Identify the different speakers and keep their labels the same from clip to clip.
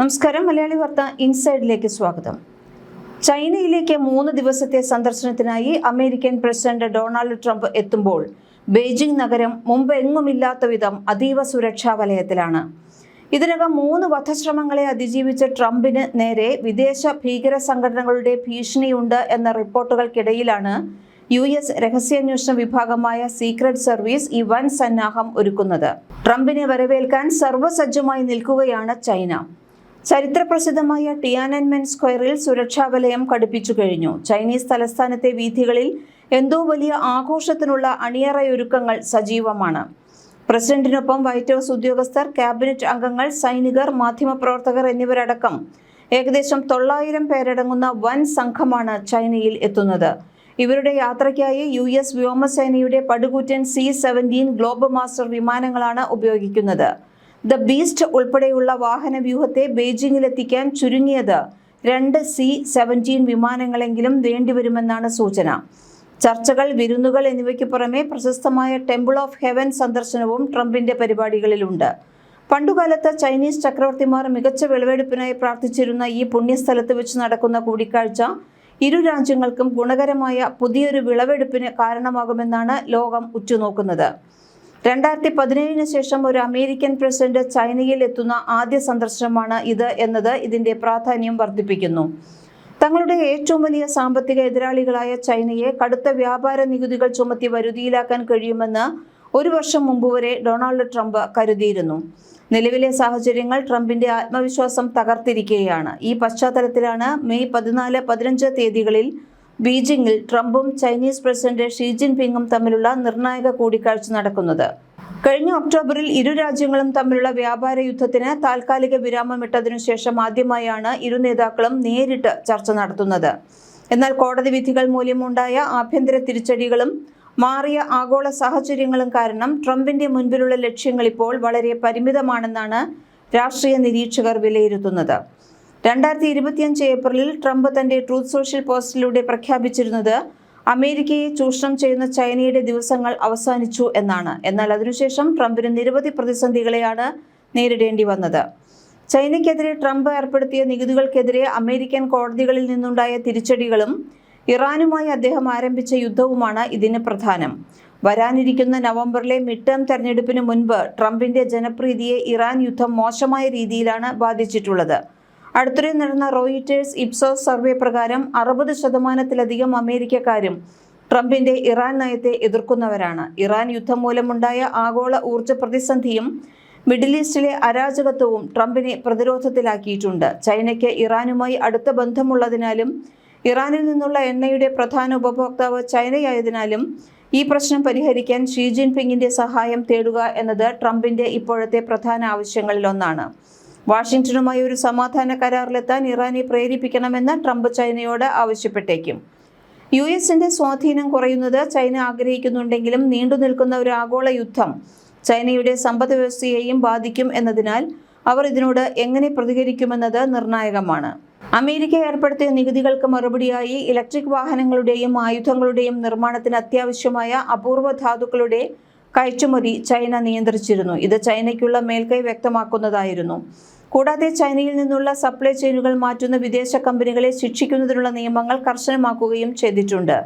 Speaker 1: നമസ്കാരം. മലയാളി വാർത്ത ഇൻസൈഡിലേക്ക് സ്വാഗതം. ചൈനയിലേക്ക് 3 ദിവസത്തെ സന്ദർശനത്തിനായി അമേരിക്കൻ പ്രസിഡന്റ് ഡൊണാൾഡ് ട്രംപ് എത്തുമ്പോൾ ബെയ്ജിംഗ് നഗരം മുമ്പെങ്ങുമില്ലാത്ത വിധം അതീവ സുരക്ഷാ വലയത്തിലാണ്. ഇതിനകം 3 വധശ്രമങ്ങളെ അതിജീവിച്ച ട്രംപിന് നേരെ വിദേശ ഭീകര സംഘടനകളുടെ ഭീഷണിയുണ്ട് എന്ന റിപ്പോർട്ടുകൾക്കിടയിലാണ് US രഹസ്യാന്വേഷണ വിഭാഗമായ സീക്രട്ട് സർവീസ് ഈ വൻ സന്നാഹം ഒരുക്കുന്നത്. ട്രംപിനെ വരവേൽക്കാൻ സർവ്വസജ്ജമായി നിൽക്കുകയാണ് ചൈന. ചരിത്രപ്രസിദ്ധമായ ടിയാനൻമെൻ സ്ക്വയറിൽ സുരക്ഷാ വലയം കടുപ്പിച്ചു കഴിഞ്ഞു. ചൈനീസ് തലസ്ഥാനത്തെ വീഥികളിൽ എന്തോ വലിയ ആഘോഷത്തിനുള്ള അണിയറയൊരുക്കങ്ങൾ സജീവമാണ്. പ്രസിഡന്റിനൊപ്പം വൈറ്റ് ഹൗസ് ഉദ്യോഗസ്ഥർ, ക്യാബിനറ്റ് അംഗങ്ങൾ, സൈനികർ, മാധ്യമപ്രവർത്തകർ എന്നിവരടക്കം ഏകദേശം 900 പേരടങ്ങുന്ന വൻ സംഘമാണ് ചൈനയിൽ എത്തുന്നത്. ഇവരുടെ യാത്രയ്ക്കായി US വ്യോമസേനയുടെ പടുകൂറ്റൻ C-17 ഗ്ലോബ് മാസ്റ്റർ വിമാനങ്ങളാണ് ഉപയോഗിക്കുന്നത്. ദ ബീസ്റ്റ് ഉൾപ്പെടെയുള്ള വാഹന വ്യൂഹത്തെ ബെയ്ജിംഗിലെത്തിക്കാൻ ചുരുങ്ങിയത് 2 C-17 വിമാനങ്ങളെങ്കിലും വേണ്ടിവരുമെന്നാണ് സൂചന. ചർച്ചകൾ, വിരുന്നുകൾ എന്നിവയ്ക്ക് പുറമെ പ്രശസ്തമായ ടെമ്പിൾ ഓഫ് ഹെവൻ സന്ദർശനവും ട്രംപിന്റെ പരിപാടികളിലുണ്ട്. പണ്ടുകാലത്ത് ചൈനീസ് ചക്രവർത്തിമാർ മികച്ച വിളവെടുപ്പിനായി പ്രാർത്ഥിച്ചിരുന്ന ഈ പുണ്യസ്ഥലത്ത് വെച്ച് നടക്കുന്ന കൂടിക്കാഴ്ച ഇരു രാജ്യങ്ങൾക്കും ഗുണകരമായ പുതിയൊരു വിളവെടുപ്പിന് കാരണമാകുമെന്നാണ് ലോകം ഉറ്റുനോക്കുന്നത്. 2017 ശേഷം ഒരു അമേരിക്കൻ പ്രസിഡന്റ് ചൈനയിൽ എത്തുന്ന ആദ്യ സന്ദർശനമാണ് ഇത് എന്നത് ഇതിന്റെ പ്രാധാന്യം വർദ്ധിപ്പിക്കുന്നു. തങ്ങളുടെ ഏറ്റവും വലിയ സാമ്പത്തിക എതിരാളികളായ ചൈനയെ കടുത്ത വ്യാപാര നികുതികൾ ചുമത്തി വരുതിയിലാക്കാൻ കഴിയുമെന്ന് 1 വർഷം മുമ്പ് വരെ ഡൊണാൾഡ് ട്രംപ് കരുതിയിരുന്നു. നിലവിലെ സാഹചര്യങ്ങൾ ട്രംപിന്റെ ആത്മവിശ്വാസം തകർത്തിരിക്കുകയാണ്. ഈ പശ്ചാത്തലത്തിലാണ് മെയ് 14-15 തീയതികളിൽ ബീജിംഗിൽ ട്രംപും ചൈനീസ് പ്രസിഡന്റ് ഷീ ജിൻപിങ്ങും തമ്മിലുള്ള നിർണായക കൂടിക്കാഴ്ച നടക്കുന്നത്. കഴിഞ്ഞ ഒക്ടോബറിൽ ഇരു രാജ്യങ്ങളും തമ്മിലുള്ള വ്യാപാര യുദ്ധത്തിന് താൽക്കാലിക വിരാമമിട്ടതിനു ശേഷം ആദ്യമായാണ് ഇരു നേതാക്കളും നേരിട്ട് ചർച്ച നടത്തുന്നത്. എന്നാൽ കോടതി വിധികൾ മൂലമുണ്ടായ ആഭ്യന്തര തിരിച്ചടികളും മാറിയ ആഗോള സാഹചര്യങ്ങളും കാരണം ട്രംപിന്റെ മുൻപിലുള്ള ലക്ഷ്യങ്ങൾ ഇപ്പോൾ വളരെ പരിമിതമാണെന്നാണ് രാഷ്ട്രീയ നിരീക്ഷകർ വിലയിരുത്തുന്നത്. 2025 ഏപ്രിലിൽ ട്രംപ് തന്റെ ട്രൂത്ത് സോഷ്യൽ പോസ്റ്റിലൂടെ പ്രഖ്യാപിച്ചിരുന്നത് അമേരിക്കയെ ചൂഷണം ചെയ്യുന്ന ചൈനയുടെ ദിവസങ്ങൾ അവസാനിച്ചു എന്നാണ്. എന്നാൽ അതിനുശേഷം ട്രംപിന് നിരവധി പ്രതിസന്ധികളെയാണ് നേരിടേണ്ടി വന്നത്. ചൈനയ്ക്കെതിരെ ട്രംപ് ഏർപ്പെടുത്തിയ നികുതികൾക്കെതിരെ അമേരിക്കൻ കോടതികളിൽ നിന്നുണ്ടായ തിരിച്ചടികളും ഇറാനുമായി അദ്ദേഹം ആരംഭിച്ച യുദ്ധവുമാണ് ഇതിന് പ്രധാനം. വരാനിരിക്കുന്ന നവംബറിലെ മിഡ് ടേം തെരഞ്ഞെടുപ്പിന് മുൻപ് ട്രംപിന്റെ ജനപ്രീതിയെ ഇറാൻ യുദ്ധം മോശമായ രീതിയിലാണ് ബാധിച്ചിട്ടുള്ളത്. അടുത്തിടെ നടന്ന റോയിറ്റേഴ്സ് ഇപ്സോസ് സർവേ പ്രകാരം 60%-ലധികം അമേരിക്കക്കാരും ട്രംപിന്റെ ഇറാൻ നയത്തെ എതിർക്കുന്നവരാണ്. ഇറാൻ യുദ്ധം മൂലമുണ്ടായ ആഗോള ഊർജ്ജ പ്രതിസന്ധിയും മിഡിൽ ഈസ്റ്റിലെ അരാജകത്വവും ട്രംപിനെ പ്രതിരോധത്തിലാക്കിയിട്ടുണ്ട്. ചൈനയ്ക്ക് ഇറാനുമായി അടുത്ത ബന്ധമുള്ളതിനാലും ഇറാനിൽ നിന്നുള്ള എണ്ണയുടെ പ്രധാന ഉപഭോക്താവ് ചൈനയായതിനാലും ഈ പ്രശ്നം പരിഹരിക്കാൻ ഷീ ജിൻപിങ്ങിന്റെ സഹായം തേടുക എന്നത് ട്രംപിന്റെ ഇപ്പോഴത്തെ പ്രധാന ആവശ്യങ്ങളിലൊന്നാണ്. വാഷിംഗ്ടണുമായി ഒരു സമാധാന കരാറിലെത്താൻ ഇറാനെ പ്രേരിപ്പിക്കണമെന്ന് ട്രംപ് ചൈനയോട് ആവശ്യപ്പെട്ടേക്കും. US-ന്റെ സ്വാധീനം കുറയുന്നത് ചൈന ആഗ്രഹിക്കുന്നുണ്ടെങ്കിലും നീണ്ടുനിൽക്കുന്ന ഒരു ആഗോള യുദ്ധം ചൈനയുടെ സമ്പദ് വ്യവസ്ഥയെയും ബാധിക്കും എന്നതിനാൽ അവർ ഇതിനോട് എങ്ങനെ പ്രതികരിക്കുമെന്നത് നിർണായകമാണ്. അമേരിക്ക ഏർപ്പെടുത്തിയ നികുതികൾക്ക് മറുപടിയായി ഇലക്ട്രിക് വാഹനങ്ങളുടെയും ആയുധങ്ങളുടെയും നിർമ്മാണത്തിന് അത്യാവശ്യമായ അപൂർവ ധാതുക്കളുടെ കയറ്റുമതി ചൈന നിയന്ത്രിച്ചിരുന്നു. ഇത് ചൈനയ്ക്കുള്ള മേൽക്കൈ വ്യക്തമാക്കുന്നതായിരുന്നു. കൂടാതെ ചൈനയിൽ നിന്നുള്ള സപ്ലൈ ചെയിനുകൾ മാറ്റുന്ന വിദേശ കമ്പനികളെ ശിക്ഷിക്കുന്നതിനുള്ള നിയമങ്ങൾ കർശനമാക്കുകയും ചെയ്തിട്ടുണ്ട്.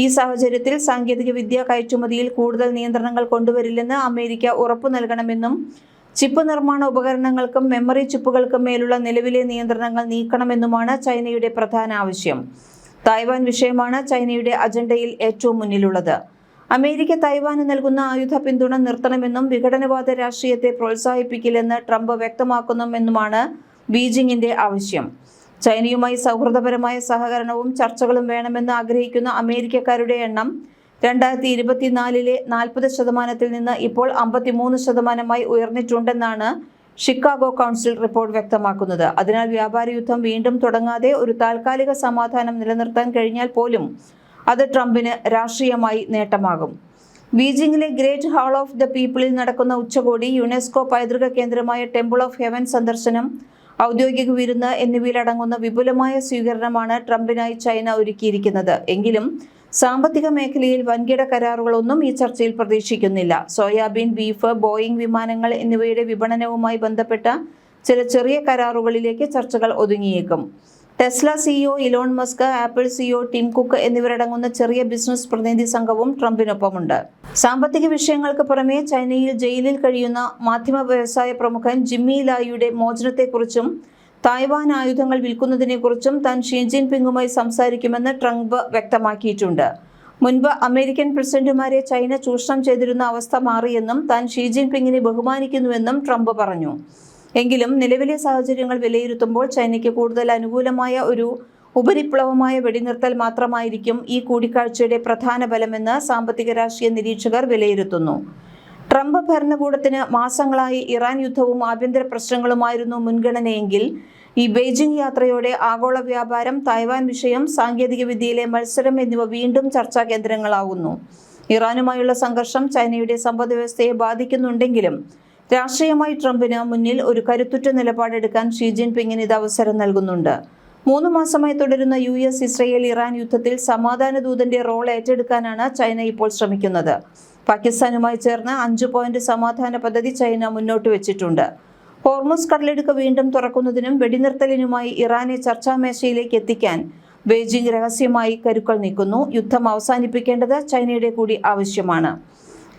Speaker 1: ഈ സാഹചര്യത്തിൽ സാങ്കേതിക വിദ്യ കയറ്റുമതിയിൽ കൂടുതൽ നിയന്ത്രണങ്ങൾ കൊണ്ടുവരില്ലെന്ന് അമേരിക്ക ഉറപ്പു നൽകണമെന്നും ചിപ്പ് നിർമ്മാണ ഉപകരണങ്ങൾക്കും മെമ്മറി ചിപ്പുകൾക്കും മേലുള്ള നിലവിലെ നിയന്ത്രണങ്ങൾ നീക്കണമെന്നുമാണ് ചൈനയുടെ പ്രധാന ആവശ്യം. തായ്വാൻ വിഷയമാണ് ചൈനയുടെ അജണ്ടയിൽ ഏറ്റവും മുന്നിലുള്ളത്. അമേരിക്ക തായ്വാന് നൽകുന്ന ആയുധ പിന്തുണ നിർത്തണമെന്നും വിഘടനവാദ രാഷ്ട്രീയത്തെ പ്രോത്സാഹിപ്പിക്കില്ലെന്ന് ട്രംപ് വ്യക്തമാക്കുമെന്നുമാണ് ബീജിംഗിന്റെ ആവശ്യം. ചൈനയുമായി സൗഹൃദപരമായ സഹകരണവും ചർച്ചകളും വേണമെന്ന് ആഗ്രഹിക്കുന്ന അമേരിക്കക്കാരുടെ എണ്ണം 2024-ലെ 40%-ൽ നിന്ന് ഇപ്പോൾ 53%-ആയി ഉയർന്നിട്ടുണ്ടെന്നാണ് ഷിക്കാഗോ കൗൺസിൽ റിപ്പോർട്ട് വ്യക്തമാക്കുന്നത്. അതിനാൽ വ്യാപാര യുദ്ധം വീണ്ടും തുടങ്ങാതെ ഒരു താൽക്കാലിക സമാധാനം നിലനിർത്താൻ കഴിഞ്ഞാൽ പോലും അത് ട്രംപിന് രാഷ്ട്രീയമായി നേട്ടമാകും. ബീജിംഗിലെ ഗ്രേറ്റ് ഹാൾ ഓഫ് ദ പീപ്പിളിൽ നടക്കുന്ന ഉച്ചകോടി, യുനെസ്കോ പൈതൃക കേന്ദ്രമായ ടെമ്പിൾ ഓഫ് ഹെവൻ സന്ദർശനം, ഔദ്യോഗിക വിരുന്ന് എന്നിവയിലടങ്ങുന്ന വിപുലമായ സ്വീകരണമാണ് ട്രംപിനായി ചൈന ഒരുക്കിയിരിക്കുന്നത്. എങ്കിലും സാമ്പത്തിക മേഖലയിൽ വൻകിട കരാറുകളൊന്നും ഈ ചർച്ചയിൽ പ്രതീക്ഷിക്കുന്നില്ല. സോയാബീൻ, ബീഫ്, ബോയിംഗ് വിമാനങ്ങൾ എന്നിവയുടെ വിപണനവുമായി ബന്ധപ്പെട്ട ചില ചെറിയ കരാറുകളിലേക്ക് ചർച്ചകൾ ഒതുങ്ങിയേക്കും. Tesla CEO Elon Musk, Apple CEO Tim Cook എന്നിവരടങ്ങുന്ന ചെറിയ ബിസിനസ് പ്രതിനിധി സംഘവും ട്രംപിനൊപ്പമുണ്ട്. സാമ്പത്തിക വിഷയങ്ങൾക്ക് പുറമെ ചൈനയിൽ ജയിലിൽ കഴിയുന്ന മാധ്യമ വ്യവസായ പ്രമുഖൻ ജിമ്മി ലായിയുടെ മോചനത്തെക്കുറിച്ചും തായ്വാൻ ആയുധങ്ങൾ വിൽക്കുന്നതിനെക്കുറിച്ചും താൻ ഷീ ജിൻപിങ്ങുമായി സംസാരിക്കുമെന്ന് ട്രംപ് വ്യക്തമാക്കിയിട്ടുണ്ട്. മുൻപ് അമേരിക്കൻ പ്രസിഡന്റുമാരെ ചൈന ചൂഷണം ചെയ്തിരുന്ന അവസ്ഥ മാറിയെന്നും താൻ ഷീ ജിൻപിങ്ങിനെ ബഹുമാനിക്കുന്നുവെന്നും ട്രംപ് പറഞ്ഞു. എങ്കിലും നിലവിലെ സാഹചര്യങ്ങൾ വിലയിരുത്തുമ്പോൾ ചൈനയ്ക്ക് കൂടുതൽ അനുകൂലമായ ഒരു ഉപരിപ്ലവമായ വെടിനിർത്തൽ മാത്രമായിരിക്കും ഈ കൂടിക്കാഴ്ചയുടെ പ്രധാന ഫലമെന്ന് സാമ്പത്തിക രാഷ്ട്രീയ നിരീക്ഷകർ വിലയിരുത്തുന്നു. ട്രംപ് ഭരണകൂടത്തിന് മാസങ്ങളായി ഇറാൻ യുദ്ധവും ആഭ്യന്തര പ്രശ്നങ്ങളുമായിരുന്നു മുൻഗണനയെങ്കിൽ ഈ ബെയ്ജിംഗ് യാത്രയോടെ ആഗോള വ്യാപാരം, തായ്വാൻ വിഷയം, സാങ്കേതികവിദ്യയിലെ മത്സരം എന്നിവ വീണ്ടും ചർച്ചാ കേന്ദ്രങ്ങളാകുന്നു. ഇറാനുമായുള്ള സംഘർഷം ചൈനയുടെ സമ്പദ്വ്യവസ്ഥയെ ബാധിക്കുന്നുണ്ടെങ്കിലും രാഷ്ട്രീയമായി ട്രംപിന് മുന്നിൽ ഒരു കരുത്തുറ്റ നിലപാടെടുക്കാൻ ഷീ ജിൻപിങ്ങിന് ഇത് അവസരം നൽകുന്നുണ്ട്. 3 മാസമായി തുടരുന്ന US ഇസ്രയേൽ ഇറാൻ യുദ്ധത്തിൽ സമാധാന ദൂതന്റെ റോൾ ഏറ്റെടുക്കാനാണ് ചൈന ഇപ്പോൾ ശ്രമിക്കുന്നത്. പാകിസ്ഥാനുമായി ചേർന്ന് 5 പോയിന്റ് സമാധാന പദ്ധതി ചൈന മുന്നോട്ട് വെച്ചിട്ടുണ്ട്. ഹോർമുസ് കടലിടുക്ക് വീണ്ടും തുറക്കുന്നതിനും വെടിനിർത്തലിനുമായി ഇറാനെ ചർച്ചാമേശയിലേക്ക് എത്തിക്കാൻ ബെയ്ജിംഗ് രഹസ്യമായി കരുക്കൾ നീക്കുന്നു. യുദ്ധം അവസാനിപ്പിക്കേണ്ടത് ചൈനയുടെ കൂടി ആവശ്യമാണ്.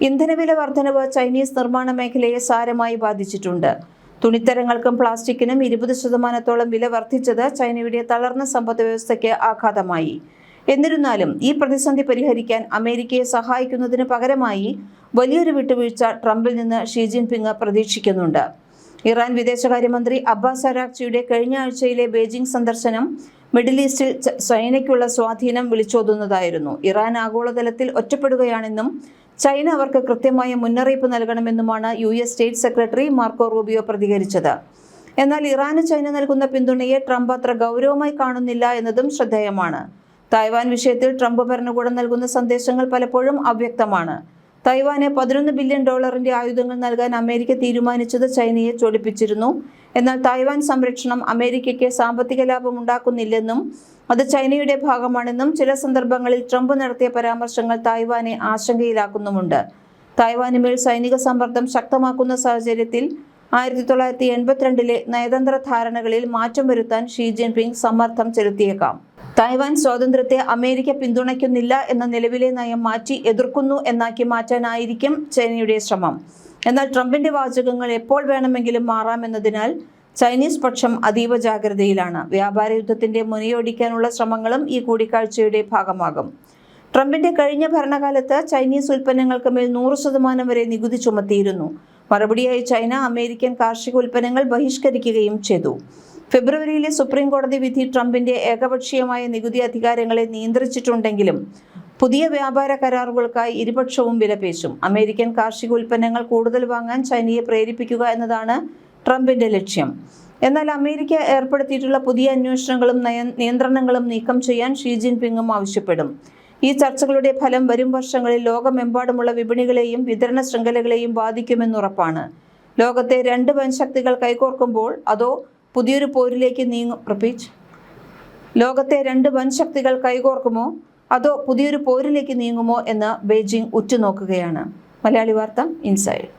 Speaker 1: ഇന്ധനവില വർധനവ് ചൈനീസ് നിർമ്മാണ മേഖലയെ സാരമായി ബാധിച്ചിട്ടുണ്ട്. തുണിത്തരങ്ങൾക്കും പ്ലാസ്റ്റിക്കിനും 20% വില വർദ്ധിച്ചത് ചൈനയുടെ തളർന്ന സമ്പദ്വ്യവസ്ഥയ്ക്ക് ആഘാതമായി. എന്നിരുന്നാലും ഈ പ്രതിസന്ധി പരിഹരിക്കാൻ അമേരിക്കയെ സഹായിക്കുന്നതിന് പകരമായി വലിയൊരു വിട്ടുവീഴ്ച ട്രംപിൽ നിന്ന് ഷീ ജിൻപിങ് പ്രതീക്ഷിക്കുന്നുണ്ട്. ഇറാൻ വിദേശകാര്യമന്ത്രി അബ്ബാസ് അരാഗ്ചിയുടെ കഴിഞ്ഞ ആഴ്ചയിലെ ബെയ്ജിംഗ് സന്ദർശനം മിഡിൽ ഈസ്റ്റിൽ ചൈനയ്ക്കുള്ള സ്വാധീനം വിളിച്ചോതുന്നതായിരുന്നു. ഇറാൻ ആഗോളതലത്തിൽ ഒറ്റപ്പെടുകയാണെന്നും ചൈന അവർക്ക് കൃത്യമായ മുന്നറിയിപ്പ് നൽകണമെന്നുമാണ് US state secretary Marco Rubio പ്രതികരിച്ചത്. എന്നാൽ ഇറാന് ചൈന നൽകുന്ന പിന്തുണയെ ട്രംപ് അത്ര ഗൗരവമായി കാണുന്നില്ല എന്നതും ശ്രദ്ധേയമാണ്. തായ്വാൻ വിഷയത്തിൽ ട്രംപ് ഭരണകൂടം നൽകുന്ന സന്ദേശങ്ങൾ പലപ്പോഴും അവ്യക്തമാണ്. തായ്വാന് $11 ബില്യൺ ആയുധങ്ങൾ നൽകാൻ അമേരിക്ക തീരുമാനിച്ചത് ചൈനയെ ചൊടിപ്പിച്ചിരുന്നു. എന്നാൽ തായ്വാൻ സംരക്ഷണം അമേരിക്കയ്ക്ക് സാമ്പത്തിക ലാഭം ഉണ്ടാക്കുന്നില്ലെന്നും അത് ചൈനയുടെ ഭാഗമാണെന്നും ചില സന്ദർഭങ്ങളിൽ ട്രംപ് നടത്തിയ പരാമർശങ്ങൾ തായ്വാനെ ആശങ്കയിലാക്കുന്നുമുണ്ട്. തായ്വാനുമേൽ സൈനിക സമ്മർദ്ദം ശക്തമാക്കുന്ന സാഹചര്യത്തിൽ 1982 നയതന്ത്ര ധാരണകളിൽ മാറ്റം വരുത്താൻ ഷീ ജിൻപിങ് സമ്മർദ്ദം ചെലുത്തിയേക്കാം. തായ്വാൻ സ്വാതന്ത്ര്യത്തെ അമേരിക്ക പിന്തുണയ്ക്കുന്നില്ല എന്ന നിലവിലെ നയം മാറ്റി എതിർക്കുന്നു എന്നാക്കി മാറ്റാനായിരിക്കും ചൈനയുടെ ശ്രമം. എന്നാൽ ട്രംപിന്റെ വാചകങ്ങൾ എപ്പോൾ വേണമെങ്കിലും മാറാമെന്നതിനാൽ ചൈനീസ് പക്ഷം അതീവ ജാഗ്രതയിലാണ്. വ്യാപാര യുദ്ധത്തിന്റെ മുനയൊടിക്കാനുള്ള ശ്രമങ്ങളും ഈ കൂടിക്കാഴ്ചയുടെ ഭാഗമാകും. ട്രംപിന്റെ കഴിഞ്ഞ ഭരണകാലത്ത് ചൈനീസ് ഉൽപ്പന്നങ്ങൾക്ക് മേൽ 100% വരെ നികുതി ചുമത്തിയിരുന്നു. മറുപടിയായി ചൈന അമേരിക്കൻ കാർഷിക ഉൽപ്പന്നങ്ങൾ ബഹിഷ്കരിക്കുകയും ചെയ്തു. ഫെബ്രുവരിയിലെ സുപ്രീം കോടതി വിധി ട്രംപിന്റെ ഏകപക്ഷീയമായ നികുതി അധികാരങ്ങളെ നിയന്ത്രിച്ചിട്ടുണ്ടെങ്കിലും പുതിയ വ്യാപാര കരാറുകൾക്കായി ഇരുപക്ഷവും വിലപേശും. അമേരിക്കൻ കാർഷിക ഉൽപ്പന്നങ്ങൾ കൂടുതൽ വാങ്ങാൻ ചൈനയെ പ്രേരിപ്പിക്കുക എന്നതാണ് ട്രംപിന്റെ ലക്ഷ്യം. എന്നാൽ അമേരിക്ക ഏർപ്പെടുത്തിയിട്ടുള്ള പുതിയ അന്വേഷണങ്ങളും നിയന്ത്രണങ്ങളും നീക്കം ചെയ്യാൻ ഷീ ജിൻപിങ്ങും ആവശ്യപ്പെടും. ഈ ചർച്ചകളുടെ ഫലം വരും വർഷങ്ങളിൽ ലോകമെമ്പാടുമുള്ള വിപണികളെയും വിതരണ ശൃംഖലകളെയും ബാധിക്കുമെന്നുറപ്പാണ്. ലോകത്തെ 2 വൻശക്തികൾ കൈകോർക്കുമ്പോൾ അതോ പുതിയൊരു പോരിലേക്ക് ലോകത്തെ 2 വൻശക്തികൾ കൈകോർക്കുമോ അതോ പുതിയൊരു പോരിലേക്ക് നീങ്ങുമോ എന്ന് ബെയ്ജിംഗ് ഉറ്റുനോക്കുകയാണ്. മലയാളി വാർത്ത ഇൻസൈഡ്.